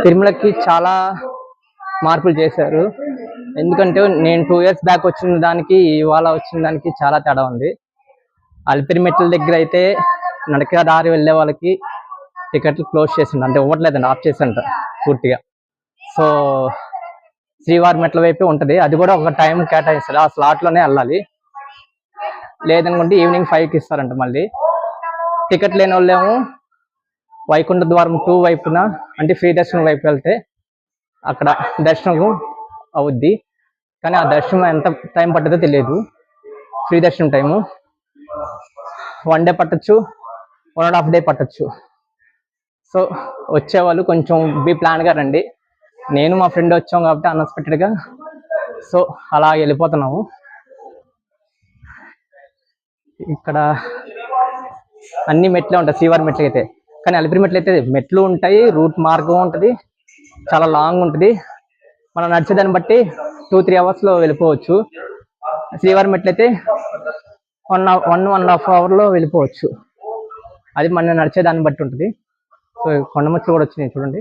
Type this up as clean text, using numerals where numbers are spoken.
తిరుమలకి చాలా మార్పులు చేశారు. ఎందుకంటే నేను 2 years బ్యాక్ వచ్చిన దానికి ఇవాళ వచ్చిన దానికి చాలా తేడా ఉంది. అలిపిరి మెట్ల దగ్గర అయితే నడక దారి వెళ్ళే వాళ్ళకి టికెట్లు క్లోజ్ చేసిండు, అంటే ఇవ్వట్లేదండి, ఆఫ్ చేసింట పూర్తిగా. సో శ్రీవారి మెట్ల వైపే ఉంటుంది, అది కూడా ఒక టైం కేటాయిస్తారు, ఆ స్లాట్లోనే వెళ్ళాలి. లేదనుకుంటే ఈవినింగ్ 5కి ఇస్తారంట. మళ్ళీ టికెట్ లేని వాళ్ళేమో వైకుంఠ ద్వారం 2 వైపున, అంటే ఫ్రీ దర్శనం వైపు వెళ్తే అక్కడ దర్శనం అవుద్ది. కానీ ఆ దర్శనం ఎంత టైం పట్టదో తెలియదు. ఫ్రీ దర్శనం టైము 1 day పట్టచ్చు, 1.5 day పట్టచ్చు. సో వచ్చేవాళ్ళు కొంచెం ప్లాన్గా రండి. నేను మా ఫ్రెండ్ వచ్చాం కాబట్టి అన్ఎక్స్పెక్టెడ్గా, సో అలా వెళ్ళిపోతున్నాము. ఇక్కడ అన్ని మెట్లే ఉంటాయి శ్రీవారి మెట్లు అయితే, కానీ అలిపిరి మెట్లు అయితే మెట్లు ఉంటాయి, రూట్ మార్గం ఉంటుంది, చాలా లాంగ్ ఉంటుంది. మనం నడిచేదాన్ని బట్టి 2-3 hours వెళ్ళిపోవచ్చు. శ్రీవారి మెట్లు అయితే 1.5 hour వెళ్ళిపోవచ్చు. అది మనం నడిచేదాన్ని బట్టి ఉంటుంది. సో కొండముచ్చులు కూడా వచ్చినాయి చూడండి.